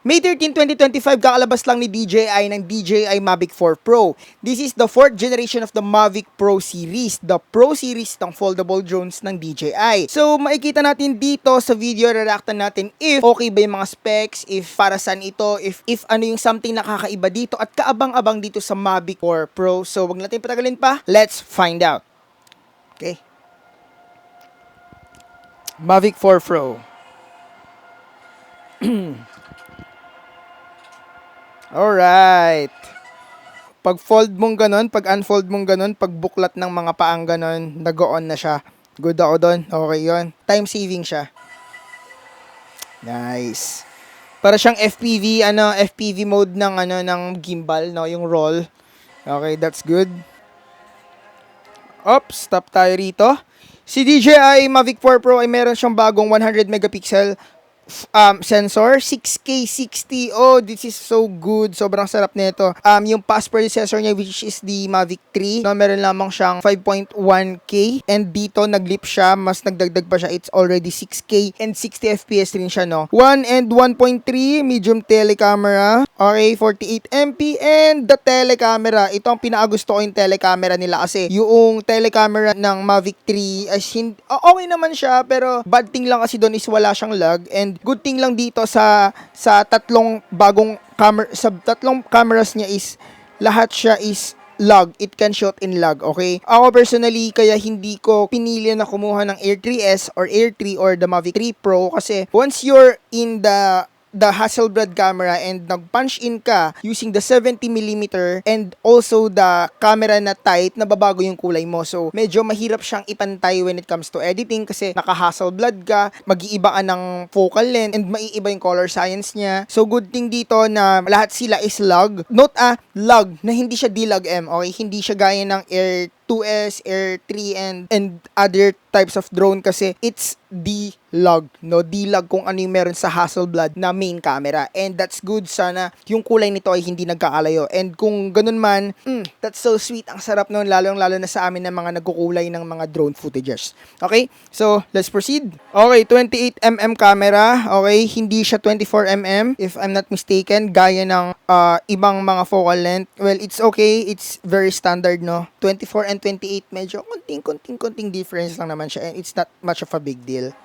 May 13, 2025, kakalabas lang ni DJI ng DJI Mavic 4 Pro. This is the 4th generation of the Mavic Pro series, the Pro series ng foldable drones ng DJI. So, makikita natin dito sa video, reactan natin if okay ba yung mga specs, if para saan ito, if ano yung something nakakaiba dito, at kaabang-abang dito sa Mavic 4 Pro. So, wag natin patagalin pa. Let's find out. Okay. Mavic 4 Pro. Alright. Pag fold mong ganun, pag unfold mong ganun, pag buklat ng mga paang ganun, nag-on na siya. Good ako doon. Okay yun. Time saving siya. Nice. Para siyang FPV, FPV mode ng gimbal, no, yung roll. Okay, that's good. Oops, stop tayo rito. Si DJI Mavic 4 Pro ay meron siyang bagong 100 megapixel sensor, 6K 60. Oh, this is so good. Sobrang sarap nito. Yung past predecessor niya, which is the Mavic 3, no, meron lamang siyang 5.1K, and dito naglip siya, mas nagdagdag pa siya. It's already 6K and 60 FPS rin siya, no. 1 and 1.3 medium telecamera. Okay, 48MP, and the telecamera. Ito ang pinakagusto ko yung telecamera nila kasi yung telecamera ng Mavic 3 as okay naman siya, pero bad thing lang kasi doon is wala siyang lag, and good thing lang dito sa tatlong bagong camera, sa tatlong cameras niya is lahat siya is log. It can shoot in log, okay? Ako personally, kaya hindi ko pinili na kumuha ng Air 3S or Air 3 or the Mavic 3 Pro kasi once you're in the Hasselblad camera and nag-punch in ka using the 70mm and also the camera na tight, nababago yung kulay mo. So, medyo mahirap siyang ipantay when it comes to editing kasi naka-Hasselblad ka, mag-iiba ka ng focal length, and maiiba yung color science niya. So, good thing dito na lahat sila is log. Note log, na hindi siya D-Log M, okay? Hindi siya gaya ng Air 2S, Air 3, and other types of drone kasi it's D-Log, no? D-Log kung ano yung meron sa Hasselblad na main camera. And that's good. Sana yung kulay nito ay hindi nagkakalayo. And kung ganun man, that's so sweet. Ang sarap nun, lalo na sa amin ng mga nagkukulay ng mga drone footages. Okay? So, let's proceed. Okay, 28mm camera. Okay, hindi siya 24mm if I'm not mistaken, gaya ng ibang mga focal length. Well, it's okay. It's very standard, no? 24 and 28, medyo konting difference lang naman siya, and it's not much of a big deal.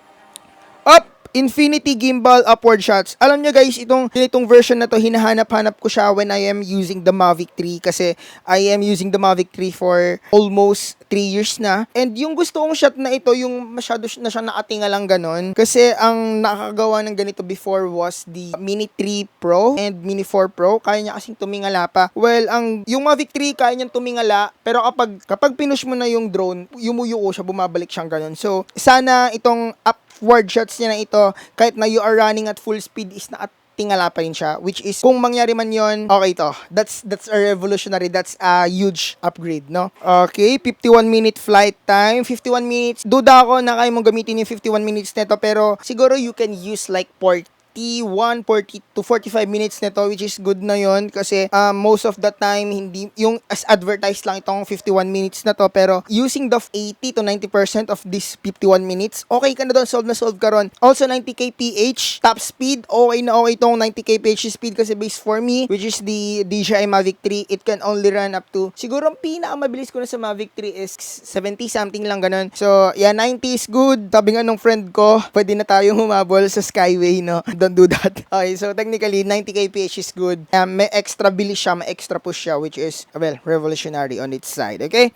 Infinity gimbal upward shots. Alam nyo guys, itong version na to, hinahanap-hanap ko siya when I am using the Mavic 3 kasi I am using the Mavic 3 for almost 3 years na. And yung gusto kong shot na ito, yung masyado na siya nakatinga lang ganon. Kasi ang nakakagawa ng ganito before was the Mini 3 Pro and Mini 4 Pro. Kaya niya kasing tumingala pa. Well, yung Mavic 3, kaya niyang tumingala, pero kapag pinush mo na yung drone, yumuyuko siya, bumabalik siyang ganon. So, sana itong upward shots niya na ito, kahit na you are running at full speed, is nakatingala pa rin siya, which is kung mangyari man yon, okay to. That's a revolutionary, that's a huge upgrade, no? Okay, 51-minute flight time, 51 minutes. Duda ako na kaya mong gamitin yung 51 minutes nito, pero siguro you can use like 40 to 45 minutes nito, which is good na yon kasi most of the time hindi yung as advertised lang itong 51 minutes na to, pero using the 80 to 90% of this 51 minutes, okay ka na doon, solve ka ron. Also 90 kph top speed, okay itong 90 kph speed kasi base for me, which is the DJI Mavic 3, it can only run up to, siguro ang pinakamabilis ko na sa Mavic 3 is 70 something lang ganun. So yeah, 90 is good. Sabi nga nung friend ko, pwede na tayong humabol sa Skyway, no? Don't do that. Okay, so technically 90 kph is good. May extra bilis siya, may extra push siya, which is, well, revolutionary on its side. Okay?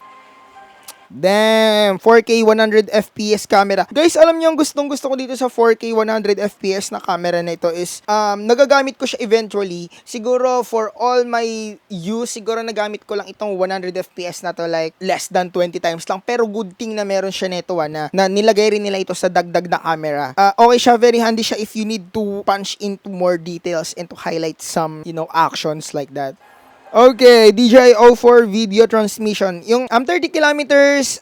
Damn, 4K 100 FPS camera. Guys, alam niyo ang gustong-gusto ko dito sa 4K 100 FPS na camera na ito is nagagamit ko siya eventually. Siguro for all my use, siguro nagamit ko lang itong 100 FPS na to like less than 20 times lang. Pero good thing na meron siya nito na nilagay rin nila ito sa dagdag na camera. Okay siya, very handy siya if you need to punch into more details and to highlight some, actions like that. Okay, DJI O4 video transmission. Yung 30 kilometers,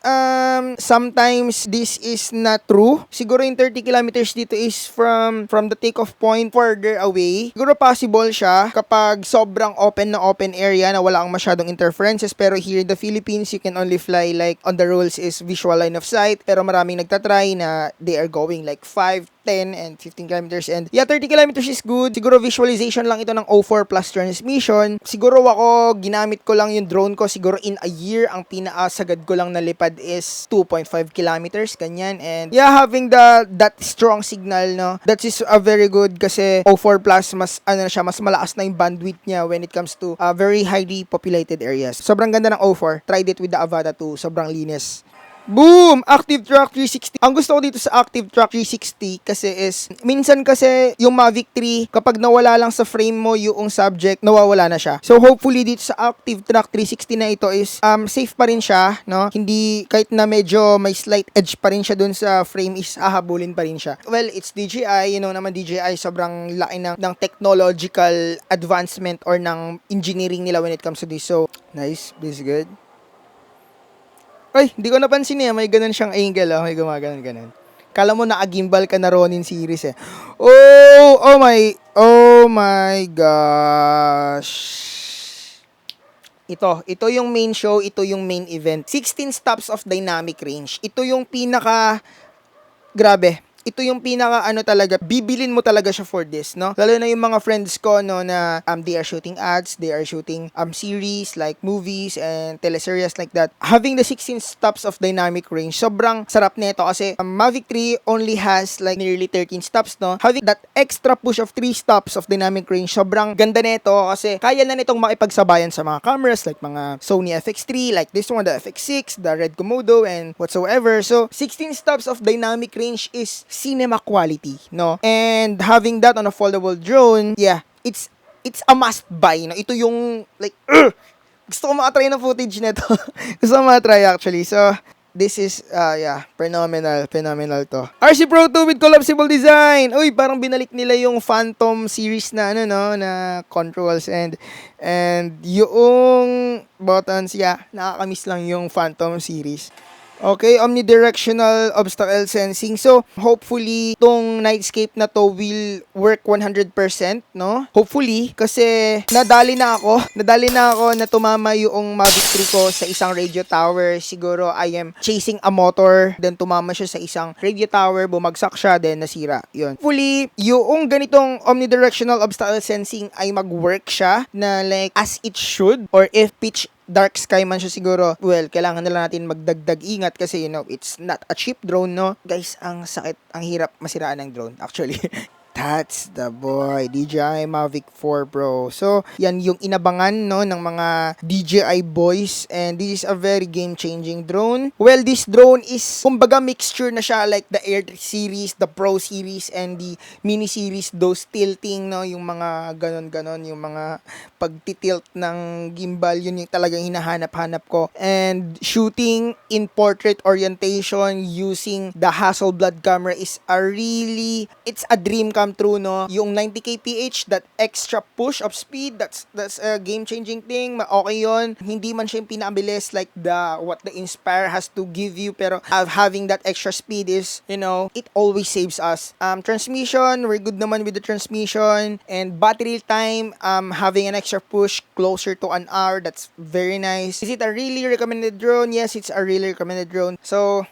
sometimes this is not true. Siguro yung 30 kilometers dito is from the takeoff point further away. Siguro possible siya kapag sobrang open area na wala ang masyadong interferences. Pero here in the Philippines, you can only fly like on the rules is visual line of sight. Pero maraming nagtatry na they are going like 5 10 and 15 kilometers. And yeah, 30 kilometers is good. Siguro visualization lang ito ng O4 plus transmission. Siguro ako, ginamit ko lang yung drone ko. Siguro in a year, ang pinakasagad ko lang nalipad is 2.5 kilometers, ganyan. And yeah, having that strong signal, no, that is a very good kasi O4 plus, mas mas malakas na yung bandwidth niya when it comes to very highly populated areas. Sobrang ganda ng O4. Tried it with the Avata 2. Sobrang linis. Boom! Active Track 360. Ang gusto ko dito sa Active Track 360 kasi is, minsan kasi yung Mavic 3, kapag nawala lang sa frame mo yung subject, nawawala na siya. So hopefully dito sa Active Track 360 na ito is safe pa rin siya, no? Hindi, kahit na medyo may slight edge pa rin siya dun sa frame, is hahabulin pa rin siya. Well, it's DJI, naman DJI, sobrang laki ng technological advancement or ng engineering nila when it comes to this. So, nice. This is good. Ay, hindi ko napansin may ganun siyang angle, may gumaganon. Kala mo naka-gimbal ka na Ronin series Oh my gosh. Ito yung main show, ito yung main event. 16 stops of dynamic range. Ito yung grabe. Ito yung talaga, bibilin mo talaga siya for this, no? Lalo na yung mga friends ko, no, na they are shooting ads, they are shooting series like movies and teleseries like that. Having the 16 stops of dynamic range, sobrang sarap nito kasi Mavic 3 only has like nearly 13 stops, no? Having that extra push of 3 stops of dynamic range, sobrang ganda nito kasi kaya na nitong makipagsabayan sa mga cameras like mga Sony FX3, like this one, the FX6, the Red Komodo, and whatsoever. So, 16 stops of dynamic range is cinema quality, no? And having that on a foldable drone, yeah, it's a must buy, no? Ito yung like gusto ko makatry ng footage nito. Gusto ko makatry actually. So, this is phenomenal to. RC Pro 2 with collapsible design. Uy, parang binalik nila yung Phantom series na na controls and yung buttons, nakakamiss lang yung Phantom series. Okay, omnidirectional obstacle sensing. So, hopefully, tong Nightscape na to will work 100%, no? Hopefully, kasi nadali na ako na tumama yung Mavic 3 ko sa isang radio tower. Siguro, I am chasing a motor, then tumama siya sa isang radio tower, bumagsak siya, then nasira. Yun. Hopefully, yung ganitong omnidirectional obstacle sensing ay mag-work siya na like as it should, or if pitch dark sky man siya siguro, well, kailangan na lang natin magdagdag ingat kasi it's not a cheap drone, no? Guys, ang sakit, ang hirap masiraan ng drone actually. That's the boy, DJI Mavic 4 Pro. So, yan yung inabangan, no, ng mga DJI boys, and this is a very game-changing drone. Well, this drone is, kumbaga, mixture na siya like the Air series, the Pro series, and the Mini series, those tilting, no, yung mga ganon-ganon, yung mga pagtitilt ng gimbal, yun yung talagang hinahanap-hanap ko. And shooting in portrait orientation using the Hasselblad camera is it's a dream come true, no? Yung 90 kph, that extra push of speed, that's a game-changing thing. Okay yun. Hindi man siya yung pinakabilis like what the Inspire has to give you, pero having that extra speed is, it always saves us. Transmission, we're good naman with the transmission. And battery time, having an extra push closer to an hour, that's very nice. Is it a really recommended drone? Yes, it's a really recommended drone. So,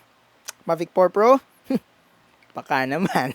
Mavic 4 Pro, baka naman.